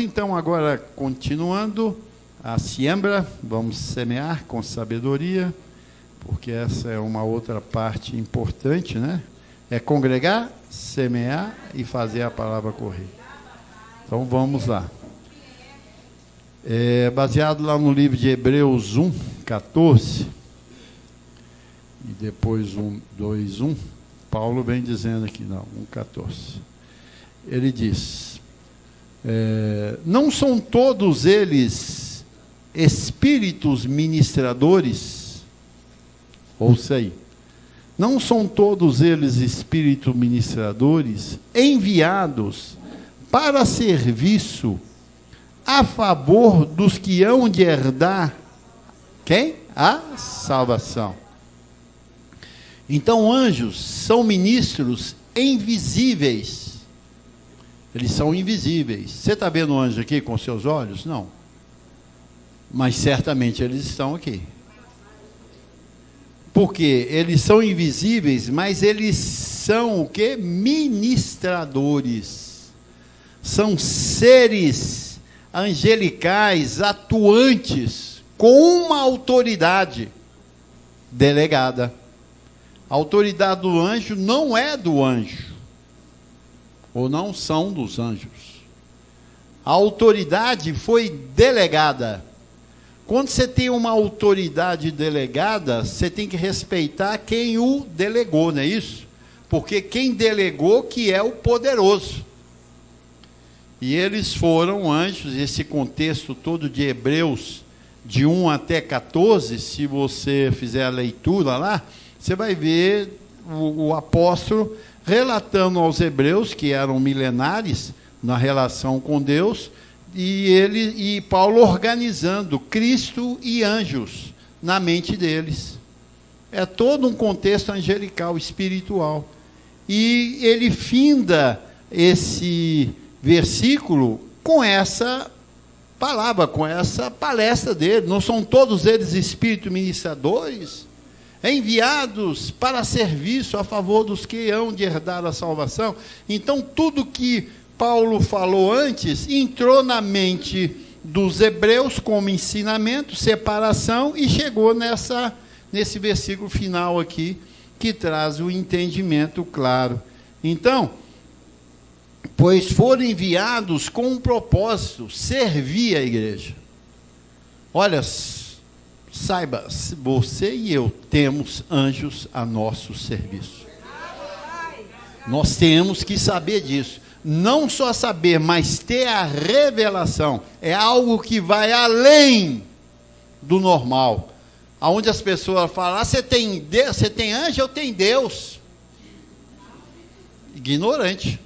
então agora, continuando, a siembra, vamos semear com sabedoria, porque essa é uma outra parte importante, né? É congregar, semear e fazer a palavra correr. Então vamos lá. Baseado lá no livro de Hebreus 1, 14, e depois 2, 1, Paulo vem dizendo aqui, 1, 14. Ele diz, não são todos eles espíritos ministradores? Ouça aí. Não são todos eles espíritos ministradores enviados para serviço a favor dos que hão de herdar, quem? A salvação. Então, anjos são ministros invisíveis. Eles são invisíveis. Você está vendo o anjo aqui com seus olhos? Não. Mas certamente eles estão aqui. Porque eles são invisíveis, mas eles são o quê? Ministradores. São seres angelicais, atuantes, com uma autoridade delegada. A autoridade do anjo não é do anjo, ou não são dos anjos. A autoridade foi delegada. Quando você tem uma autoridade delegada, você tem que respeitar quem o delegou, não é isso? Porque quem delegou que é o poderoso. E eles foram anjos, esse contexto todo de Hebreus, de 1 até 14, se você fizer a leitura lá, você vai ver o apóstolo relatando aos hebreus, que eram milenares na relação com Deus, e Paulo organizando Cristo e anjos na mente deles. É todo um contexto angelical, espiritual. E ele finda esse versículo com essa palavra, com essa palestra dele. Não são todos eles espíritos ministradores, enviados para serviço a favor dos que hão de herdar a salvação? Então, tudo que Paulo falou antes entrou na mente dos hebreus como ensinamento, separação, e chegou nesse versículo final aqui, que traz o entendimento claro. Então, pois foram enviados com um propósito, servir a igreja. Olha, saiba, você e eu temos anjos a nosso serviço. Nós temos que saber disso. Não só saber, mas ter a revelação. É algo que vai além do normal. Onde as pessoas falam, você tem Deus, você tem anjo, eu tenho Deus. Ignorante.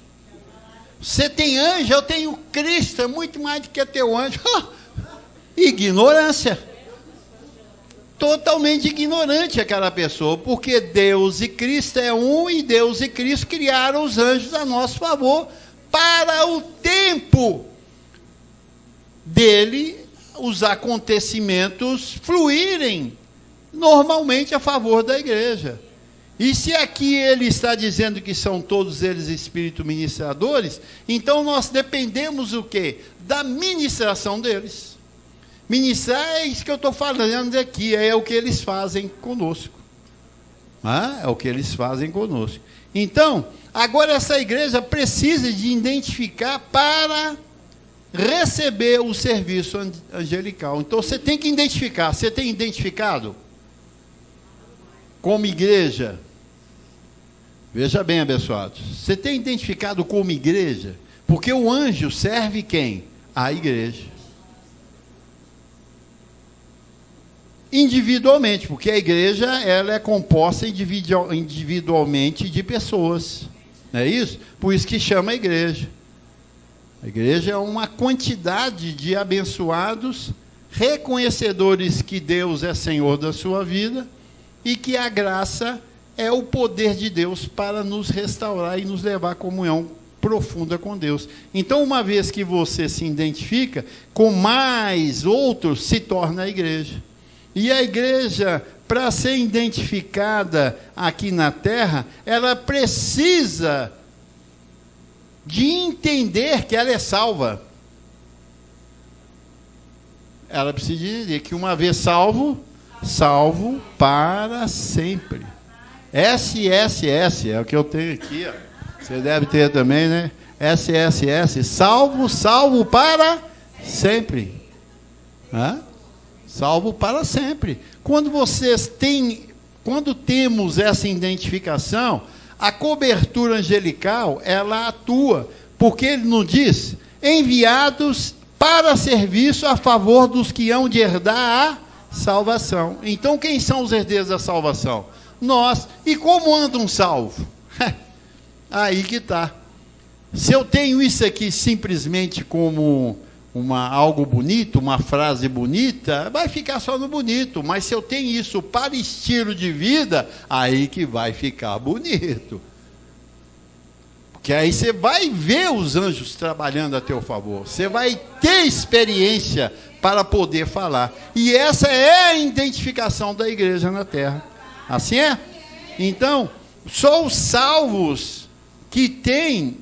Você tem anjo, eu tenho Cristo, é muito mais do que teu anjo. Ignorância. Totalmente ignorante aquela pessoa, porque Deus e Cristo é um, e Deus e Cristo criaram os anjos a nosso favor, para o tempo dele, os acontecimentos fluírem normalmente a favor da igreja. E se aqui ele está dizendo que são todos eles espíritos ministradores, então nós dependemos o quê? Da ministração deles. Ministrar é isso que eu estou falando aqui, é o que eles fazem conosco. É o que eles fazem conosco. Então, agora essa igreja precisa de identificar para receber o serviço angelical. Então você tem que identificar. Você tem identificado? Como igreja? Veja bem, abençoados. Você tem identificado como igreja? Porque o anjo serve quem? A igreja. Individualmente, porque a igreja ela é composta individualmente de pessoas. Não é isso? Por isso que chama a igreja. A igreja é uma quantidade de abençoados, reconhecedores que Deus é Senhor da sua vida e que a graça é o poder de Deus para nos restaurar e nos levar à comunhão profunda com Deus. Então, uma vez que você se identifica, com mais outros se torna a igreja. E a igreja, para ser identificada aqui na terra, ela precisa de entender que ela é salva. ela precisa entender que uma vez salvo, salvo para sempre. SSS, é o que eu tenho aqui, ó. Você deve ter também, né? SSS, salvo, salvo para sempre. Hã? Salvo para sempre. Quando temos essa identificação, a cobertura angelical, ela atua, porque ele nos diz, enviados para serviço a favor dos que hão de herdar a salvação. Então, quem são os herdeiros da salvação? Nós. E como anda um salvo? Aí que está. Se eu tenho isso aqui simplesmente como algo bonito, uma frase bonita, vai ficar só no bonito. Mas se eu tenho isso para estilo de vida, aí que vai ficar bonito. Porque aí você vai ver os anjos trabalhando a teu favor. Você vai ter experiência para poder falar. E essa é a identificação da igreja na terra. Assim é? Então, só os salvos que têm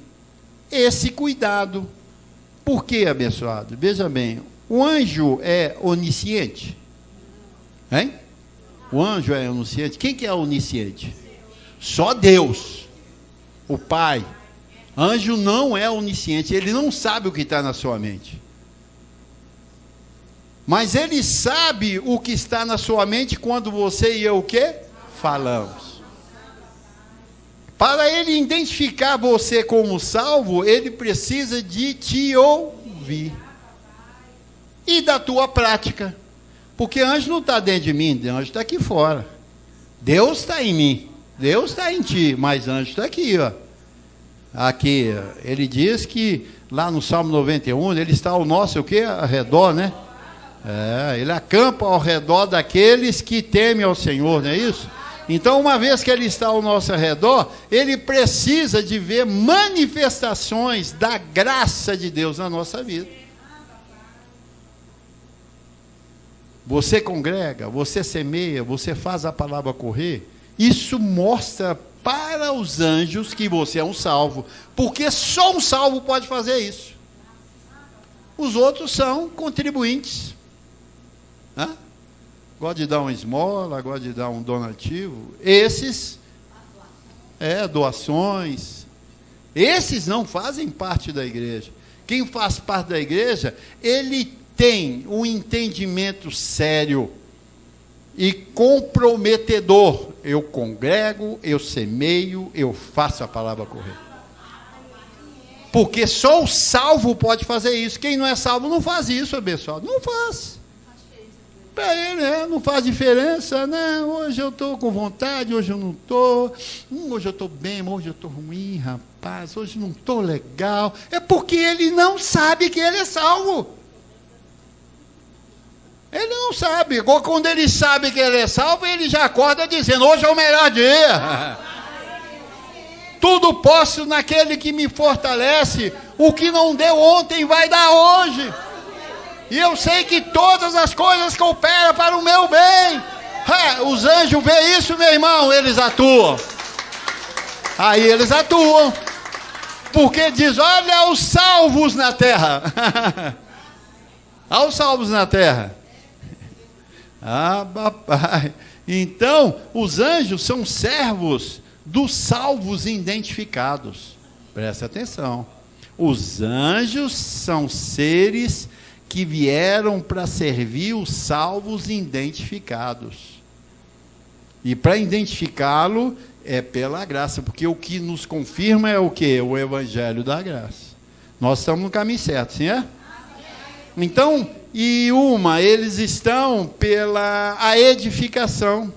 esse cuidado. Por quê, abençoado? Veja bem, o anjo é onisciente? Hein? O anjo é onisciente? Quem que é onisciente? Só Deus, o Pai. Anjo não é onisciente, ele não sabe o que está na sua mente. Mas ele sabe o que está na sua mente quando você e eu o quê? Falamos. Para ele identificar você como salvo, ele precisa de te ouvir. E da tua prática. Porque anjo não está dentro de mim, anjo está aqui fora. Deus está em mim, Deus está em ti, mas anjo está aqui, ó. Aqui, ele diz que lá no Salmo 91, ele está ao nosso, o quê? Ao redor, né? Ele acampa ao redor daqueles que temem ao Senhor, não é isso? Então, uma vez que ele está ao nosso redor, ele precisa de ver manifestações da graça de Deus na nossa vida. Você congrega, você semeia, você faz a palavra correr. Isso mostra para os anjos que você é um salvo, porque só um salvo pode fazer isso. Os outros são contribuintes. Gosta de dar uma esmola, gosta de dar um donativo. Esses, doações. Esses não fazem parte da igreja. Quem faz parte da igreja, ele tem um entendimento sério e comprometedor. Eu congrego, eu semeio, eu faço a palavra correr. Porque só o salvo pode fazer isso. Quem não é salvo não faz isso, abençoado. Não faz. Para ele, não faz diferença, né? Hoje eu estou com vontade, hoje eu não estou. Hoje eu estou bem, hoje eu estou ruim, rapaz. Hoje não estou legal. É porque ele não sabe que ele é salvo. Ele não sabe. Quando ele sabe que ele é salvo, ele já acorda dizendo, hoje é o melhor dia. Tudo posso naquele que me fortalece. O que não deu ontem vai dar hoje. E eu sei que todas as coisas cooperam para o meu bem. Os anjos veem isso, meu irmão, eles atuam. Aí eles atuam. Porque diz, olha os salvos na terra. Olha os salvos na terra. Papai. Então, os anjos são servos dos salvos identificados. Presta atenção. Os anjos são seres que vieram para servir os salvos identificados. E para identificá-lo é pela graça, porque o que nos confirma é o quê? O evangelho da graça. Nós estamos no caminho certo, sim é? Então, eles estão pela a edificação.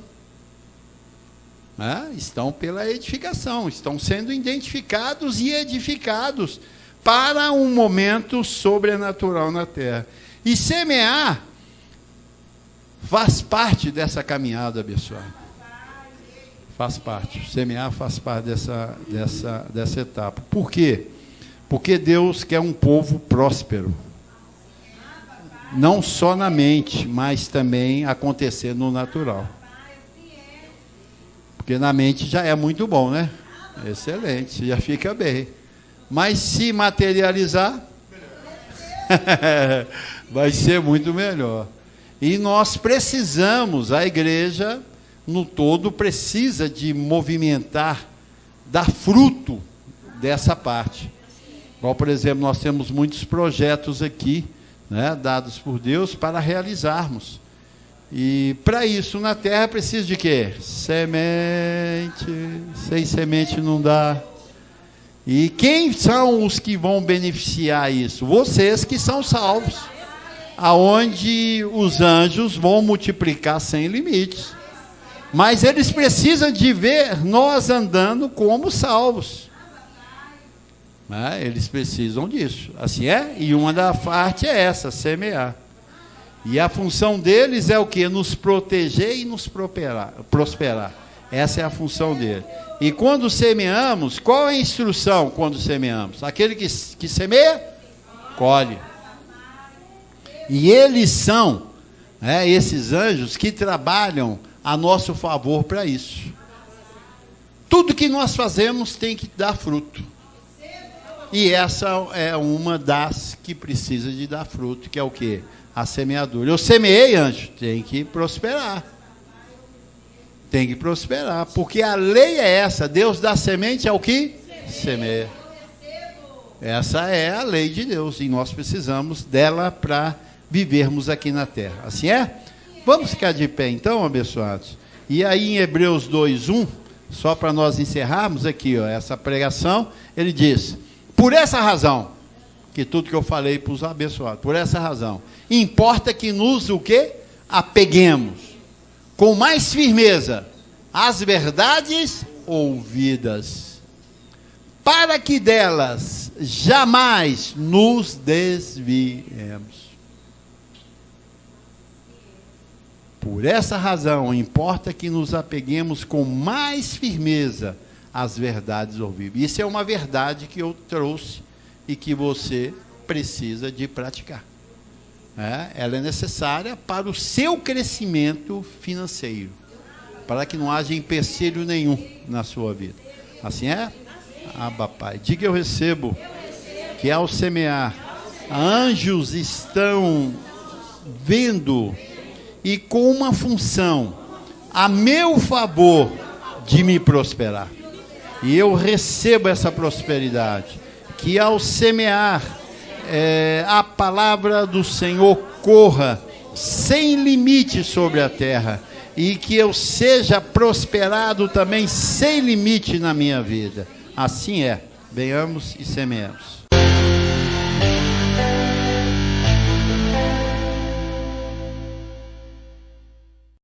Estão pela edificação, estão sendo identificados e edificados para um momento sobrenatural na terra. E semear faz parte dessa caminhada, abençoado. Faz parte. Semear faz parte dessa etapa. Por quê? Porque Deus quer um povo próspero. Não só na mente, mas também acontecer no natural. Porque na mente já é muito bom, né? Excelente, já fica bem. Mas se materializar, Vai ser muito melhor. E nós precisamos, a igreja no todo precisa de movimentar, dar fruto dessa parte. Igual, por exemplo, nós temos muitos projetos aqui, né, dados por Deus para realizarmos. E para isso na terra precisa de quê? Semente. Sem semente não dá. E quem são os que vão beneficiar isso? Vocês que são salvos. Aonde os anjos vão multiplicar sem limites. Mas eles precisam de ver nós andando como salvos. Eles precisam disso. Assim é? E uma da parte é essa, semear. E a função deles é o quê? Nos proteger e nos prosperar. Essa é a função dele. E quando semeamos, qual é a instrução quando semeamos? Aquele que semeia, colhe. E eles são, esses anjos que trabalham a nosso favor para isso. Tudo que nós fazemos tem que dar fruto. E essa é uma das que precisa de dar fruto, que é o quê? A semeadura. Eu semeei, anjo, tem que prosperar. Tem que prosperar, porque a lei é essa, Deus dá semente ao que? Semeia. Essa é a lei de Deus, e nós precisamos dela para vivermos aqui na terra. Assim é? Vamos ficar de pé então, abençoados. E aí em Hebreus 2:1, só para nós encerrarmos aqui, essa pregação, ele diz: por essa razão, que tudo que eu falei para os abençoados, por essa razão, importa que nos o quê? Apeguemos com mais firmeza às verdades ouvidas, para que delas jamais nos desviemos. Por essa razão, importa que nos apeguemos com mais firmeza às verdades ouvidas. Isso é uma verdade que eu trouxe e que você precisa de praticar. Ela é necessária para o seu crescimento financeiro, para que não haja empecilho nenhum na sua vida. Assim é? Papai, diga: eu recebo que ao semear, anjos estão vendo e com uma função a meu favor de me prosperar. E eu recebo essa prosperidade, que ao semear, a palavra do Senhor corra sem limite sobre a terra, e que eu seja prosperado também sem limite na minha vida. Assim é. Venhamos e semeemos.